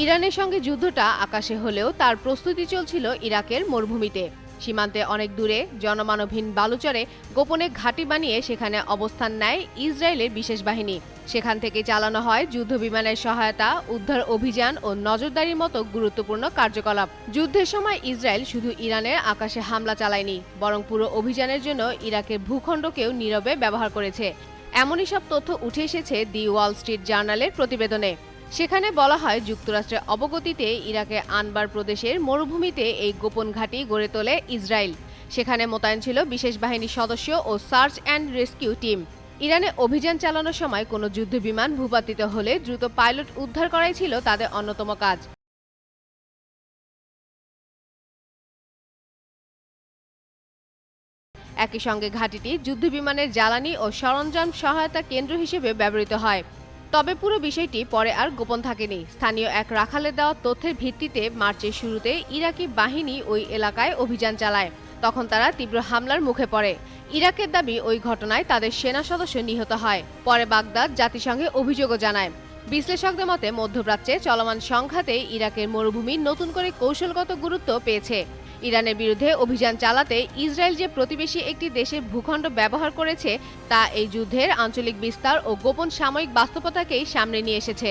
ইরানের সঙ্গে যুদ্ধটা আকাশে হলেও তার প্রস্তুতি চলছিল ইরাকের মরুভূমিতে। সীমান্তে অনেক দূরে জনমানবহীন বালুচরে গোপনে ঘাঁটি বানিয়ে সেখানে অবস্থান নেয় ইসরায়েলের বিশেষ বাহিনী। সেখান থেকে চালানো হয় যুদ্ধবিমানের সহায়তা, উদ্ধার অভিযান ও নজরদারির মতো গুরুত্বপূর্ণ কার্যকলাপ। যুদ্ধের সময় ইসরায়েল শুধু ইরানের আকাশে হামলা চালায়নি, বরং পুরো অভিযানের জন্য ইরাকের ভূখণ্ডকেও নীরবে ব্যবহার করেছে। এমনই সব তথ্য উঠে এসেছে দি ওয়াল স্ট্রিট জার্নালের প্রতিবেদনে। সেখানে বলা হয়, যুক্তরাষ্ট্রের অবগতিতে ইরাকে আনবার প্রদেশের মরুভূমিতে এই গোপন ঘাঁটি গড়ে তোলে ইসরায়েল। সেখানে মোতায়েন ছিল বিশেষ বাহিনীর সদস্য ও সার্চ অ্যান্ড রেস্কিউ টিম। ইরানে অভিযান চালানোর সময় কোনো যুদ্ধবিমান ভূপাতিত হলে দ্রুত পাইলট উদ্ধার করাই ছিল তাদের অন্যতম কাজ। একই সঙ্গে ঘাঁটিটি যুদ্ধবিমানের জ্বালানি ও সরঞ্জাম সহায়তা কেন্দ্র হিসেবে ব্যবহৃত হয়। তবে পুরো বিষয়টি পরে আর গোপন থাকেনি। স্থানীয় এক রাখালের দেওয়া তথ্যের ভিত্তিতে মার্চের শুরুতে ইরাকি বাহিনী ওই এলাকায় অভিযান চালায়। তখন তারা তীব্র হামলার মুখে পড়ে। ইরাকের দাবি, ওই ঘটনায় তাদের সেনা সদস্য নিহত হয়। পরে বাগদাদ জাতিসংঘে অভিযোগও জানায়। বিশ্লেষকদের মতে, মধ্যপ্রাচ্যে চলমান সংঘাতে ইরাকের মরুভূমি নতুন করে কৌশলগত গুরুত্ব পেয়েছে। ইরানের বিরুদ্ধে অভিযান চালাতে ইসরায়েল যে প্রতিবেশী একটি দেশের ভূখণ্ড ব্যবহার করেছে, তা এই যুদ্ধের আঞ্চলিক বিস্তার ও গোপন সামরিক বাস্তবতাকেই সামনে নিয়ে এসেছে।